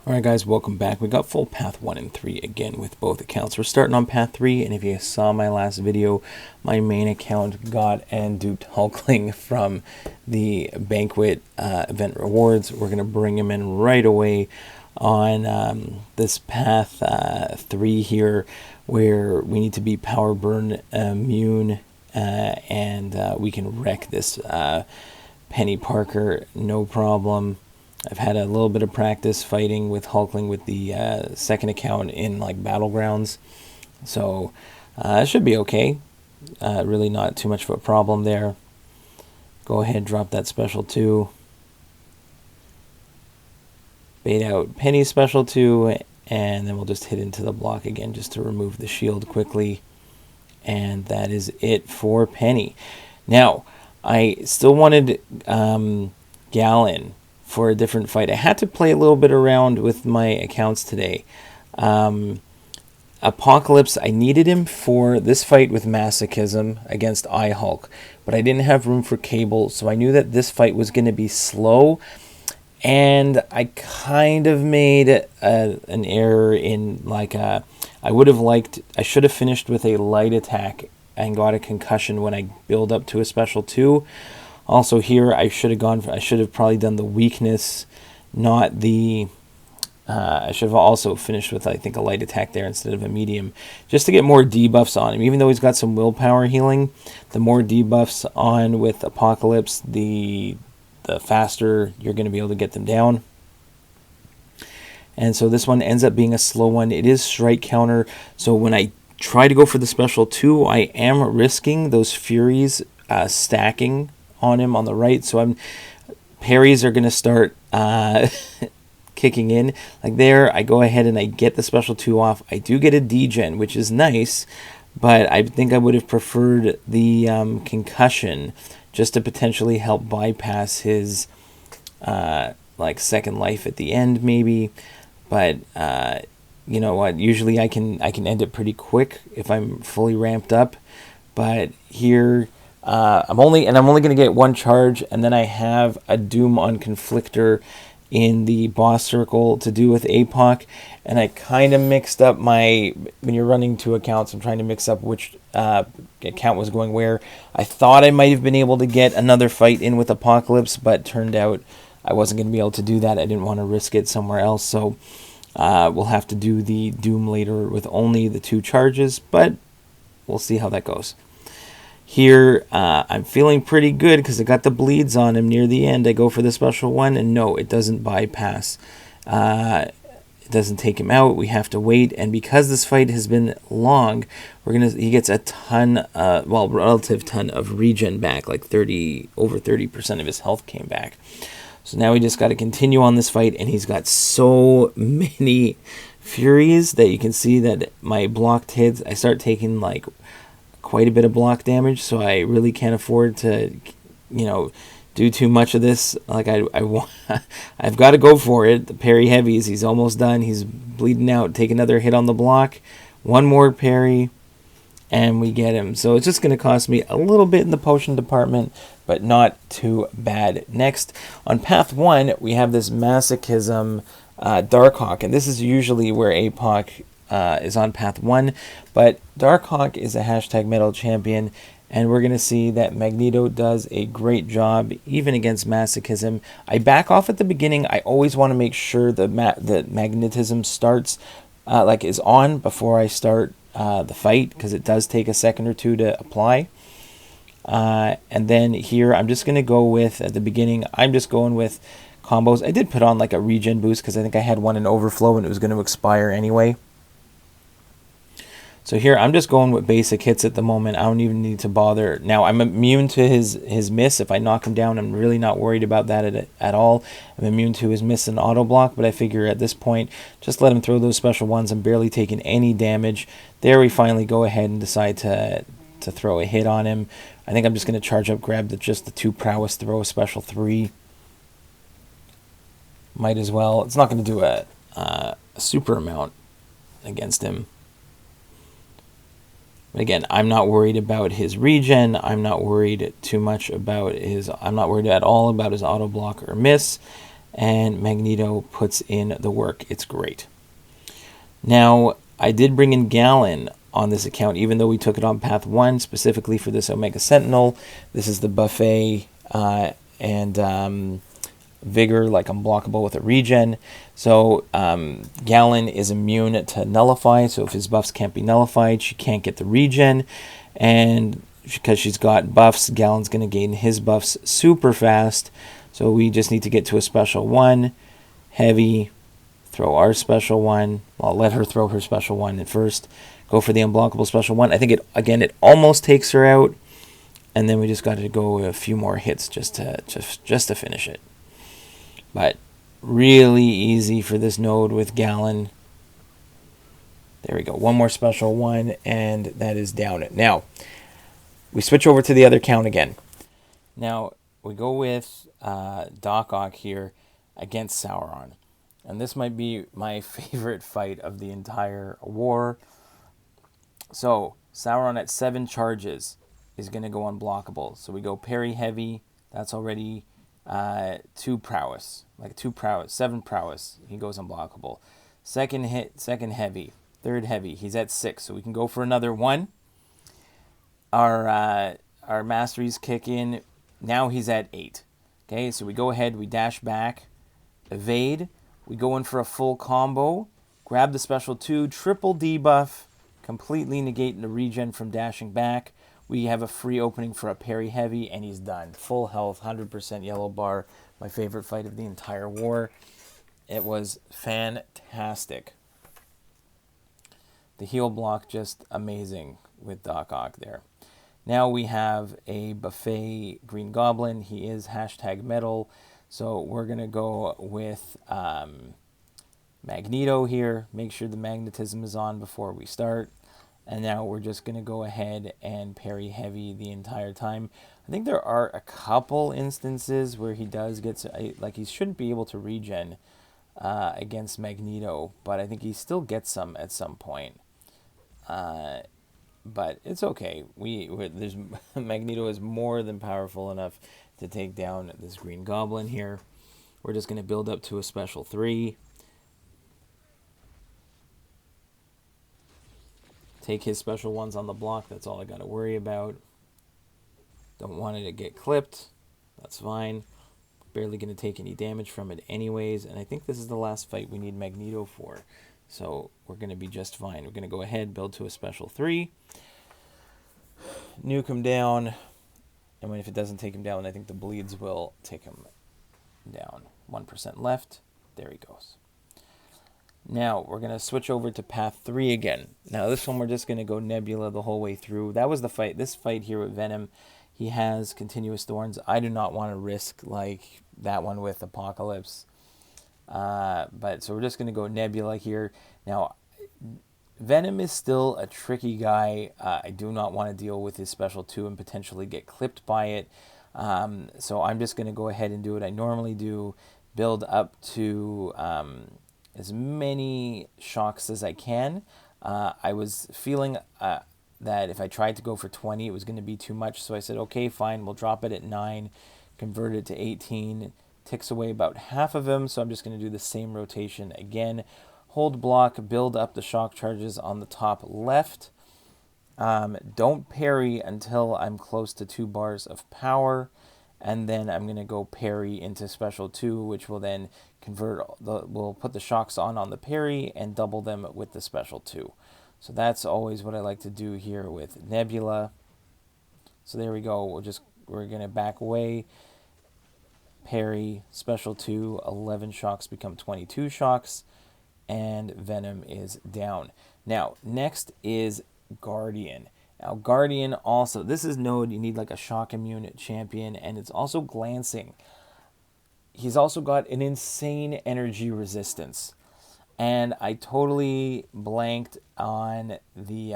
Alright guys, welcome back. We got full path 1 and 3 again with both accounts. We're starting on path 3, and if you saw my last video, my main account got and duped Hulkling from the banquet event rewards. We're going to bring him in right away on this path 3 here, where we need to be power burn immune, and we can wreck this Peni Parker no problem. I've had a little bit of practice fighting with Hulkling with the second account in like battlegrounds, so it should be okay. Really not too much of a problem there. Go ahead, drop that special 2. Bait out Peni special 2, and then we'll just hit into the block again just to remove the shield quickly. And that is it for Peni. Now, I still wanted Galan for a different fight. I had to play a little bit around with my accounts today. Apocalypse, I needed him for this fight with Masochism against Ihulk, but I didn't have room for Cable, so I knew that this fight was going to be slow, and I kind of made an error in like I should have finished with a light attack and got a concussion when I build up to a special 2. Also here, I should have probably done the weakness, not the, I should have also finished with, I think, a light attack there instead of a medium, just to get more debuffs on him. Even though he's got some willpower healing, the more debuffs on with Apocalypse, the faster you're going to be able to get them down. And so this one ends up being a slow one. It is strike counter, so when I try to go for the special 2, I am risking those Furies stacking on him on the right, so parries are going to start kicking in. Like there, I go ahead and I get the special 2 off. I do get a degen, which is nice, but I think I would have preferred the concussion just to potentially help bypass his like second life at the end maybe. But you know what, usually I can end it pretty quick if I'm fully ramped up, but here I'm only going to get 1 charge, and then I have a Doom on Conflictor in the boss circle to do with Apoc, and I kind of mixed up when you're running 2 accounts, I'm trying to mix up which account was going where. I thought I might have been able to get another fight in with Apocalypse, but turned out I wasn't going to be able to do that. I didn't want to risk it somewhere else, so we'll have to do the Doom later with only the 2 charges, but we'll see how that goes. Here, I'm feeling pretty good because I got the bleeds on him near the end. I go for the special 1, and no, it doesn't bypass. It doesn't take him out. We have to wait, and because this fight has been long, he gets a ton, relative ton of regen back, like over 30% of his health came back. So now we just got to continue on this fight, and he's got so many Furies that you can see that my blocked hits, I start taking like quite a bit of block damage, so I really can't afford to, do too much of this. Like I've got to go for it. The parry heavies, he's almost done. He's bleeding out. Take another hit on the block, 1 more parry, and we get him. So it's just going to cost me a little bit in the potion department, but not too bad. Next, on path 1, we have this Masochism Darkhawk, and this is usually where Apoc is on path 1, but Darkhawk is a #metal champion, and we're going to see that Magneto does a great job even against Masochism. I back off at the beginning. I always want to make sure that Magnetism starts is on before I start the fight, because it does take a second or 2 to apply. And then here I'm just going to go with, at the beginning, I'm just going with combos. I did put on like a regen boost because I think I had one in overflow and it was going to expire anyway. So here, I'm just going with basic hits at the moment. I don't even need to bother. Now, I'm immune to his miss. If I knock him down, I'm really not worried about that at all. I'm immune to his miss and auto block, but I figure at this point, just let him throw those special ones. I'm barely taking any damage. There we finally go ahead and decide to throw a hit on him. I think I'm just going to charge up, grab just the 2 prowess, throw a special 3. Might as well. It's not going to do a super amount against him. Again, I'm not worried about his regen. I'm not worried at all about his auto block or miss. and Magneto puts in the work. It's great. Now, I did bring in Galan on this account, even though we took it on path 1 specifically for this Omega Sentinel. This is the buffet and vigor, like unblockable with a regen. So Galan is immune to nullify, so if his buffs can't be nullified, she can't get the regen. And because she's got buffs, Galan's going to gain his buffs super fast. So we just need to get to a special 1, heavy, throw our special 1. Well, let her throw her special 1 at first. Go for the unblockable special 1. I think it almost takes her out, and then we just got to go a few more hits just to finish it. But really easy for this node with Galan. There we go. One more special 1, and that is down it. Now, we switch over to the other count again. Now, we go with Darkhawk here against Sauron. And this might be my favorite fight of the entire war. So, Sauron at 7 charges is going to go unblockable. So we go parry heavy. That's already 2 prowess. 7 prowess. He goes unblockable. Second hit, second heavy. Third heavy. He's at 6. So we can go for another 1. Our masteries kick in. Now he's at 8. Okay, so we go ahead. We dash back. Evade. We go in for a full combo. Grab the special 2. Triple debuff. Completely negating the regen from dashing back. We have a free opening for a parry heavy, and he's done. Full health, 100% yellow bar. My favorite fight of the entire war. It was fantastic. The heal block just amazing with Darkhawk there. Now we have a buffet Green Goblin. He is #metal. So we're going to go with Magneto here. Make sure the magnetism is on before we start. And now we're just going to go ahead and parry heavy the entire time. I think there are a couple instances where he does get, like he shouldn't be able to regen against Magneto, but I think he still gets some at some point. But it's okay. There's Magneto is more than powerful enough to take down this Green Goblin here. We're just going to build up to a special 3. Take his special 1s on the block. That's all I got to worry about. Don't want it to get clipped. That's fine. Barely going to take any damage from it anyways. And I think this is the last fight we need Magneto for. So we're going to be just fine. We're going to go ahead, build to a special 3. Nuke him down. And if it doesn't take him down, I think the bleeds will take him down. 1% left. There he goes. Now, we're going to switch over to path 3 again. Now, this one we're just going to go Nebula the whole way through. That was the fight. This fight here with Venom, he has continuous thorns. I do not want to risk like that one with Apocalypse. But so we're just going to go Nebula here. Now, Venom is still a tricky guy. I do not want to deal with his special 2 and potentially get clipped by it. So I'm just going to go ahead and do what I normally do. Build up to as many shocks as I can. I was feeling that if I tried to go for 20, it was going to be too much. So I said, okay, fine, we'll drop it at 9, convert it to 18. Ticks away about half of them, so I'm just going to do the same rotation again. Hold block, build up the shock charges on the top left. Don't parry until I'm close to 2 bars of power. And then I'm going to go parry into special 2, which will then we'll put the shocks on the parry and double them with the special 2. So that's always what I like to do here with Nebula. So there we go. We're going to back away, parry, special 2, 11 shocks become 22 shocks, and Venom is down. Now, next is Guardian. Now, Guardian also, this is node, you need like a shock immune champion, and it's also glancing. He's also got an insane energy resistance. And I totally blanked on the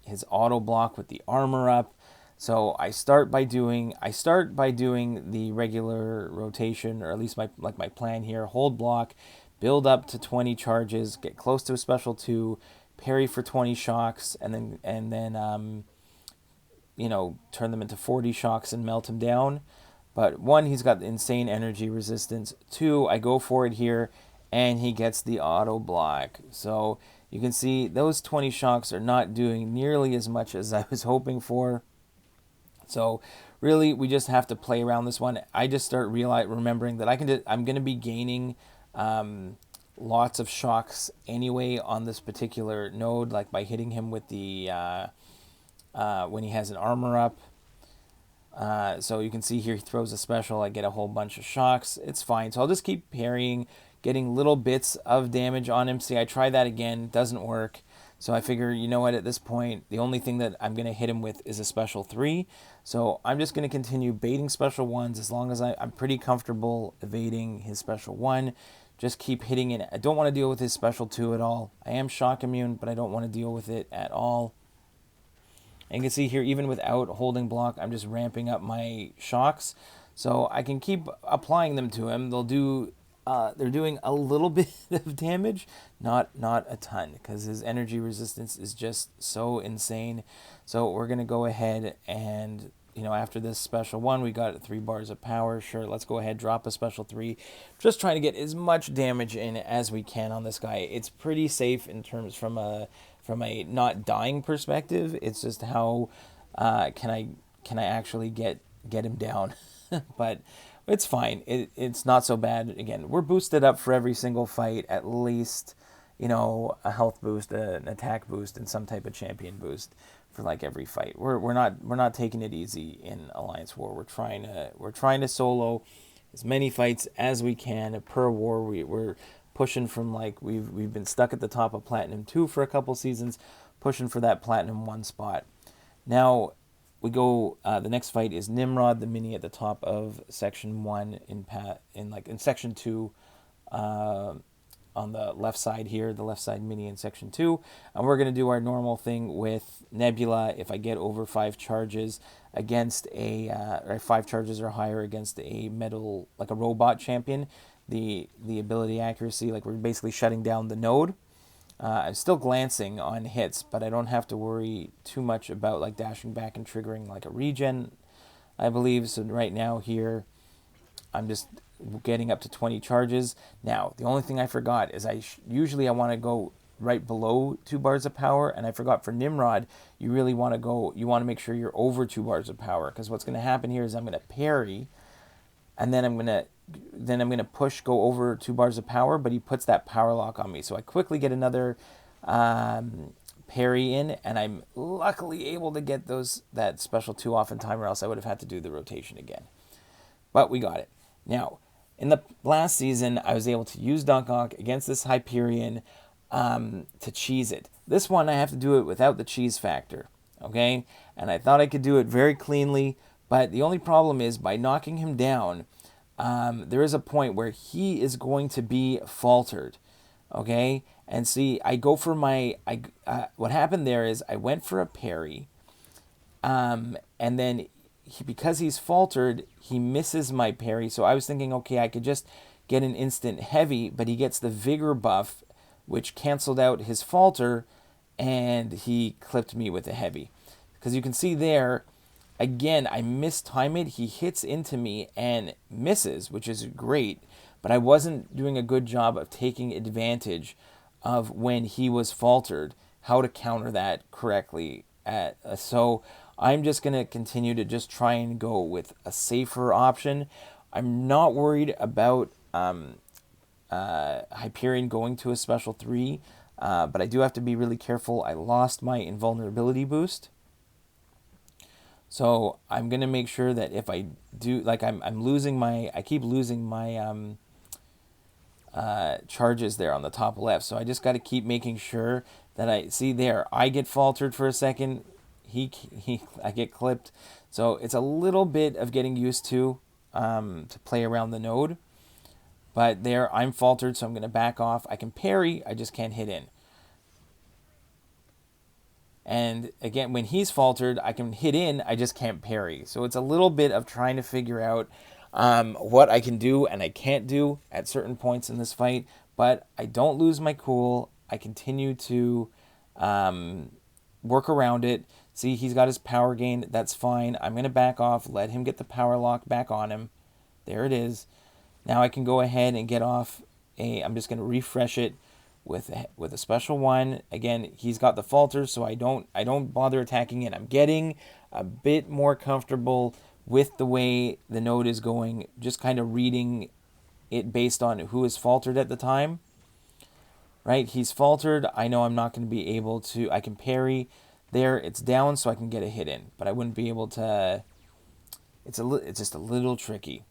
his auto block with the armor up. So I start by doing the regular rotation, or at least my plan here. Hold block, build up to 20 charges, get close to a special 2, parry for 20 shocks, and then turn them into 40 shocks and melt them down. But one, he's got insane energy resistance. Two, I go for it here, and he gets the auto block. So you can see those 20 shocks are not doing nearly as much as I was hoping for. So really, we just have to play around this one. I just start remembering that I'm going to be gaining lots of shocks anyway on this particular node, like by hitting him with the when he has an armor up. So you can see here he throws a special. I get a whole bunch of shocks. It's fine. So I'll just keep parrying, getting little bits of damage on him. See, I try that again. Doesn't work. So I figure, you know what, at this point, the only thing that I'm going to hit him with is a special 3. So I'm just going to continue baiting special 1s as long as I'm pretty comfortable evading his special 1. Just keep hitting it. I don't want to deal with his special 2 at all. I am shock immune, but I don't want to deal with it at all. And you can see here, even without holding block, I'm just ramping up my shocks. So I can keep applying them to him. They're doing a little bit of damage, not a ton, because his energy resistance is just so insane. So we're going to go ahead and, after this special 1, we got 3 bars of power. Sure, let's go ahead, drop a special 3. Just trying to get as much damage in as we can on this guy. It's pretty safe in terms from a not dying perspective. It's just how can I actually get him down. But it's fine. It's not so bad. Again, we're boosted up for every single fight, at least, a health boost, an attack boost, and some type of champion boost for like every fight. We're not taking it easy in Alliance War. We're trying to solo as many fights as we can per war. We're pushing from, like, we've been stuck at the top of Platinum 2 for a couple seasons, pushing for that Platinum 1 spot. Now we go, the next fight is Nimrod, the mini at the top of Section 1 in Section 2, on the left side here, the left side mini in Section 2. And we're going to do our normal thing with Nebula. If I get over 5 charges against or 5 charges or higher against a metal, like a robot champion, the ability accuracy, like we're basically shutting down the node. I'm still glancing on hits, but I don't have to worry too much about like dashing back and triggering like a regen, I believe. So right now here, I'm just getting up to 20 charges. Now, the only thing I forgot is usually I want to go right below 2 bars of power, and I forgot for Nimrod, you want to make sure you're over 2 bars of power, because what's going to happen here is I'm going to parry, and then I'm going to go over 2 bars of power, but he puts that power lock on me. So I quickly get another parry in, and I'm luckily able to get that special 2 off in time, or else I would have had to do the rotation again. But we got it. Now, in the last season, I was able to use Darkhawk against this Hyperion to cheese it. This one, I have to do it without the cheese factor, okay? And I thought I could do it very cleanly, but the only problem is by knocking him down, there is a point where he is going to be faltered, okay? And see, I go for what happened there is I went for a parry, and then because he's faltered, he misses my parry. So I was thinking, okay, I could just get an instant heavy, but he gets the vigor buff, which canceled out his falter, and he clipped me with a heavy. Because you can see there, again, I mistime it. He hits into me and misses, which is great, but I wasn't doing a good job of taking advantage of when he was faltered, how to counter that correctly. So I'm just going to continue to just try and go with a safer option. I'm not worried about Hyperion going to a special 3, but I do have to be really careful. I lost my invulnerability boost. So I'm going to make sure that if I do, like I keep losing my charges there on the top left. So I just got to keep making sure that I get faltered for a second. I get clipped. So it's a little bit of getting used to play around the node. But there, I'm faltered, so I'm going to back off. I can parry, I just can't hit in. And again, when he's faltered, I can hit in, I just can't parry. So it's a little bit of trying to figure out what I can do and I can't do at certain points in this fight. But I don't lose my cool. I continue to work around it. See, he's got his power gain. That's fine. I'm going to back off, let him get the power lock back on him. There it is. Now I can go ahead and get off I'm just going to refresh it with a special one. Again, he's got the falter, so I don't bother attacking it. I'm getting a bit more comfortable with the way the node is going, just kind of reading it based on who is faltered at the time. Right? He's faltered. I know I'm not going to be able to. I can parry there. It's down, so I can get a hit in, but I wouldn't be able to. It's just a little tricky.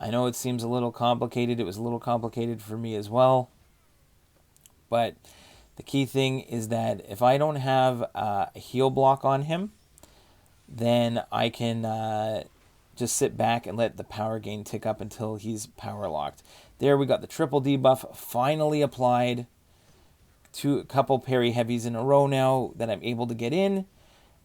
I know it seems a little complicated. It was a little complicated for me as well. But the key thing is that if I don't have a heal block on him, then I can just sit back and let the power gain tick up until he's power locked. There we got the triple debuff finally applied. A couple parry heavies in a row now that I'm able to get in,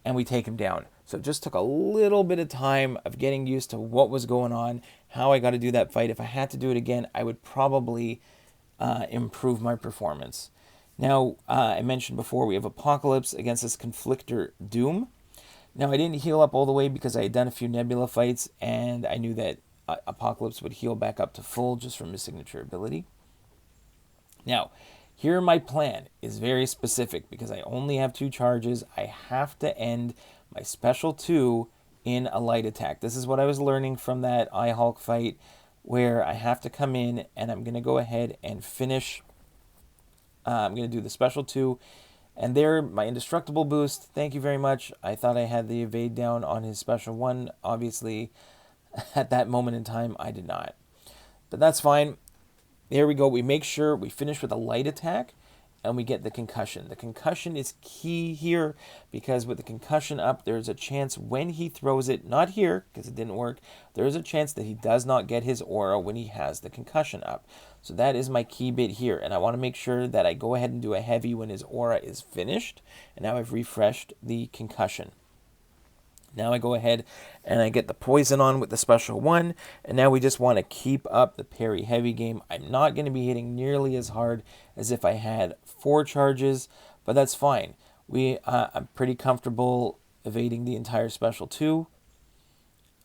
and we take him down. So it just took a little bit of time of getting used to what was going on, how I got to do that fight. If I had to do it again, I would probably improve my performance. Now, I mentioned before, we have Apocalypse against this Conflictor Doom. Now, I didn't heal up all the way because I had done a few Nebula fights, and I knew that Apocalypse would heal back up to full just from his signature ability. Now, here my plan is very specific because I only have 2 charges. I have to end my special 2 in a light attack. This is what I was learning from that Ihulk fight, where I have to come in and I'm going to go ahead and finish. I'm going to do the special 2. And there, my indestructible boost. Thank you very much. I thought I had the evade down on his special 1. Obviously, at that moment in time, I did not. But that's fine. There we go. We make sure we finish with a light attack and we get the concussion. The concussion is key here because with the concussion up, there's a chance when he throws it, not here because it didn't work, there's a chance that he does not get his aura when he has the concussion up. So that is my key bit here. And I want to make sure that I go ahead and do a heavy when his aura is finished. And now I've refreshed the concussion. Now I go ahead and I get the poison on with the special 1. And now we just want to keep up the parry heavy game. I'm not going to be hitting nearly as hard as if I had 4 charges, but that's fine. I'm pretty comfortable evading the entire special 2.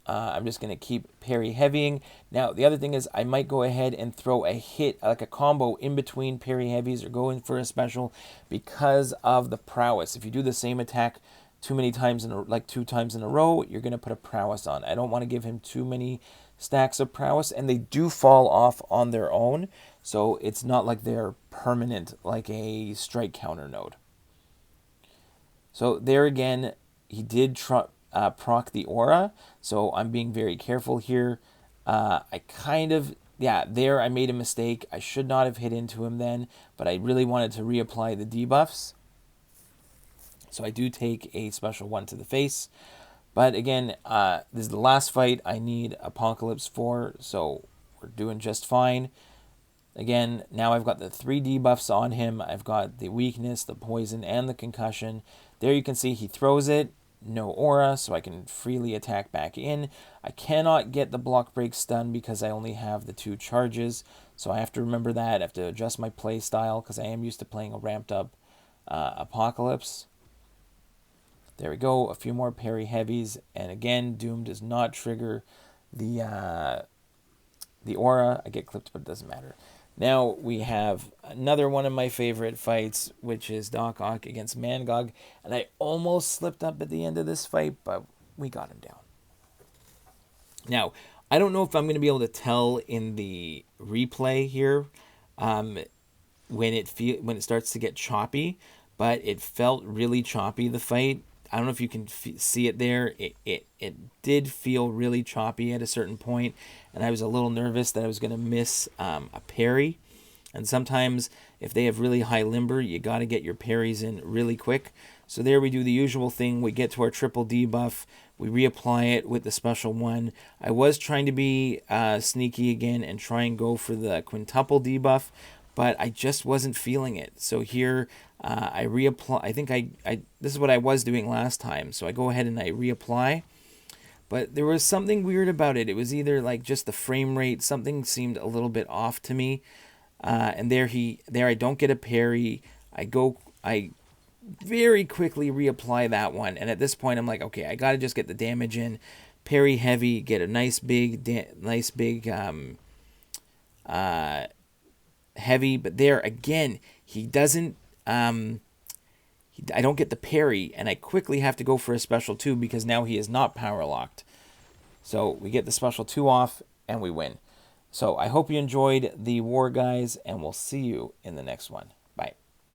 I'm just going to keep parry heavying. Now, the other thing is I might go ahead and throw a hit, like a combo in between parry heavies or go in for a special because of the prowess. If you do the same attack too many times, 2 times in a row, you're going to put a prowess on. I don't want to give him too many stacks of prowess, and they do fall off on their own, so it's not like they're permanent like a strike counter node. So there again, he did proc the aura, so I'm being very careful here. I made a mistake. I should not have hit into him then, but I really wanted to reapply the debuffs. So I do take a special 1 to the face. But again, this is the last fight I need Apocalypse for, so we're doing just fine. Again, now I've got the 3 debuffs on him. I've got the weakness, the poison, and the concussion. There you can see he throws it. No aura, so I can freely attack back in. I cannot get the block break stun because I only have the 2 charges. So I have to remember that. I have to adjust my play style because I am used to playing a ramped up Apocalypse. There we go, a few more parry heavies, and again, Doom does not trigger the aura. I get clipped, but it doesn't matter. Now we have another one of my favorite fights, which is Darkhawk against Mangog, and I almost slipped up at the end of this fight, but we got him down. Now, I don't know if I'm going to be able to tell in the replay here when it starts to get choppy, but it felt really choppy, the fight. I don't know if you can see it there. It did feel really choppy at a certain point, and I was a little nervous that I was going to miss a parry. And sometimes, if they have really high limber, you got to get your parries in really quick. So there we do the usual thing. We get to our triple debuff. We reapply it with the special 1. I was trying to be sneaky again and try and go for the quintuple debuff, but I just wasn't feeling it. So here I reapply. I think this is what I was doing last time. So I go ahead and I reapply. But there was something weird about it. It was either like just the frame rate. Something seemed a little bit off to me. And there I don't get a parry. I very quickly reapply that one. And at this point, I'm like, okay, I got to just get the damage in. Parry heavy, get a nice big heavy. But there again, he doesn't. I don't get the parry, and I quickly have to go for a special 2 because now he is not power locked. So we get the special 2 off, and we win. So I hope you enjoyed the war, guys, and we'll see you in the next one.